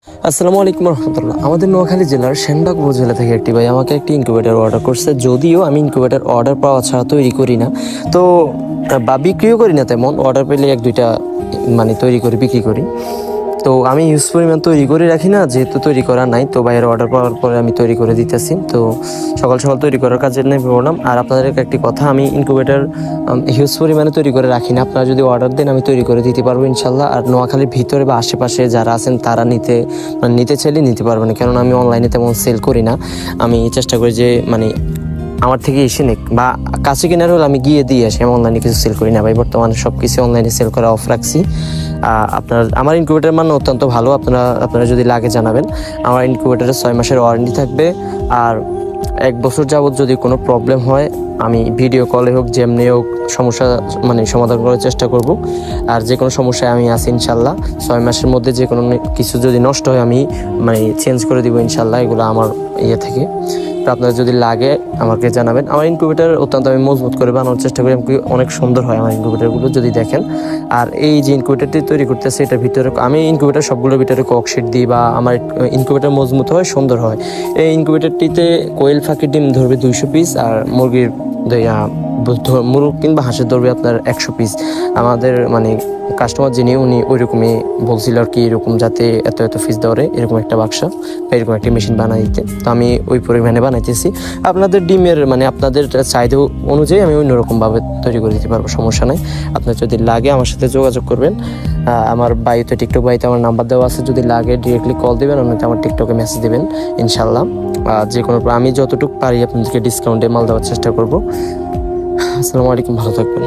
আসসালামু আলাইকুম রহমতুল্লাহ। আমাদের নোয়াখালী জেলার সেনবাগ উপজেলা থেকে একটি ভাই আমাকে একটি ইনকিউবেটর অর্ডার করছে। যদিও আমি ইনকিউবেটর অর্ডার পাওয়া ছাড়া তৈরি করি না, তো বা বিক্রিও করি না, তেমন অর্ডার পেলে এক দুইটা মানে তৈরি করে বিক্রি করি। তো আমি ইউজ পরিমাণ তৈরি করে রাখি না, যেহেতু তৈরি করা নাই, তো বাইরের অর্ডার পাওয়ার পরে আমি তৈরি করে দিতেছি। তো সকাল সকাল তৈরি করার কাজে নেমে পড়লাম। আর আপনাদেরকে একটি কথা, আমি ইনকিউবেটর হিউজ পরিমাণে তৈরি করে রাখি না। আপনারা যদি অর্ডার দেন আমি তৈরি করে দিতে পারবো ইনশাল্লাহ। আর নোয়াখালীর ভিতরে বা আশেপাশে যারা আছেন তারা নিতে চাইলে নিতে পারবেন, কেননা আমি অনলাইনে তেমন সেল করি না। আমি চেষ্টা করি যে আমার থেকে এসে নিক, বা কাছে কেনার হলে আমি গিয়ে দিয়ে আসি। আমি অনলাইনে কিছু সেল করি না ভাই, বর্তমানে সব কিছু অনলাইনে সেল করা অফ রাখছি। আমার ইনকিউবেটার মান অত্যন্ত ভালো, আপনারা যদি লাগে জানাবেন। আমার ইনকিউবেটারে 6 মাসের ওয়ারেন্টি থাকবে। আর 1 বছর যাবত যদি কোনো প্রবলেম হয়, আমি ভিডিও কলে হোক যেমনি হোক সমস্যা সমাধান করার চেষ্টা করব। আর যে কোনো সমস্যায় আমি আছি ইনশাল্লাহ। 6 মাসের মধ্যে যে কোনো কিছু যদি নষ্ট হয় আমি চেঞ্জ করে দিব ইনশাল্লাহ, এগুলো আমার ইয়ে থেকে। তো আপনার যদি লাগে আমাকে জানাবেন। আমার ইনকিউবেটার অত্যন্ত আমি মজবুত করে বানানোর চেষ্টা করি, অনেক সুন্দর হয় আমার ইনকিউবেটারগুলো যদি দেখেন। আর এই যে ইনকিউবেটারটি তৈরি করতেছে, এটার ভিতরে আমি ইনকিউবেটার সবগুলোর ভিতরে ককশিট দিই, বা আমার ইনকিউবেটার মজবুত হয়, সুন্দর হয়। এই ইনকিউবেটারটিতে কোয়েল ফাঁকির ডিম ধরবে 200 পিস, আর মুরগির মুরগ কিংবা হাঁসের ধরবে আপনার 100 পিস। আমাদের কাস্টমার যিনি উনি ওইরকমই বলছিল আর কি, এরকম যাতে এত এত পিস ধরে এরকম একটা বাক্সা বা এরকম একটা মেশিন বানাই দিতে। তো আমি ওই পরিমাণে বানাইতেছি। আপনাদের ডিমের আপনাদের চাহিদা অনুযায়ী আমি অন্যরকমভাবে তৈরি করে দিতে পারবো, সমস্যা নাই। আপনার যদি লাগে আমার সাথে যোগাযোগ করবেন। আমার বাড়িতে টিকটক বাড়িতে আমার নাম্বার দেওয়া আছে, যদি লাগে ডিরেক্টলি কল দেবেন, অন্যতে আমার টিকটকে মেসেজ দেবেন ইনশাল্লাহ। যে কোনো আমি যতটুকু পারি আপনাদেরকে ডিসকাউন্টে মাল দেওয়ার চেষ্টা করবো। আসসালামু আলাইকুম, ভালো থাকবেন।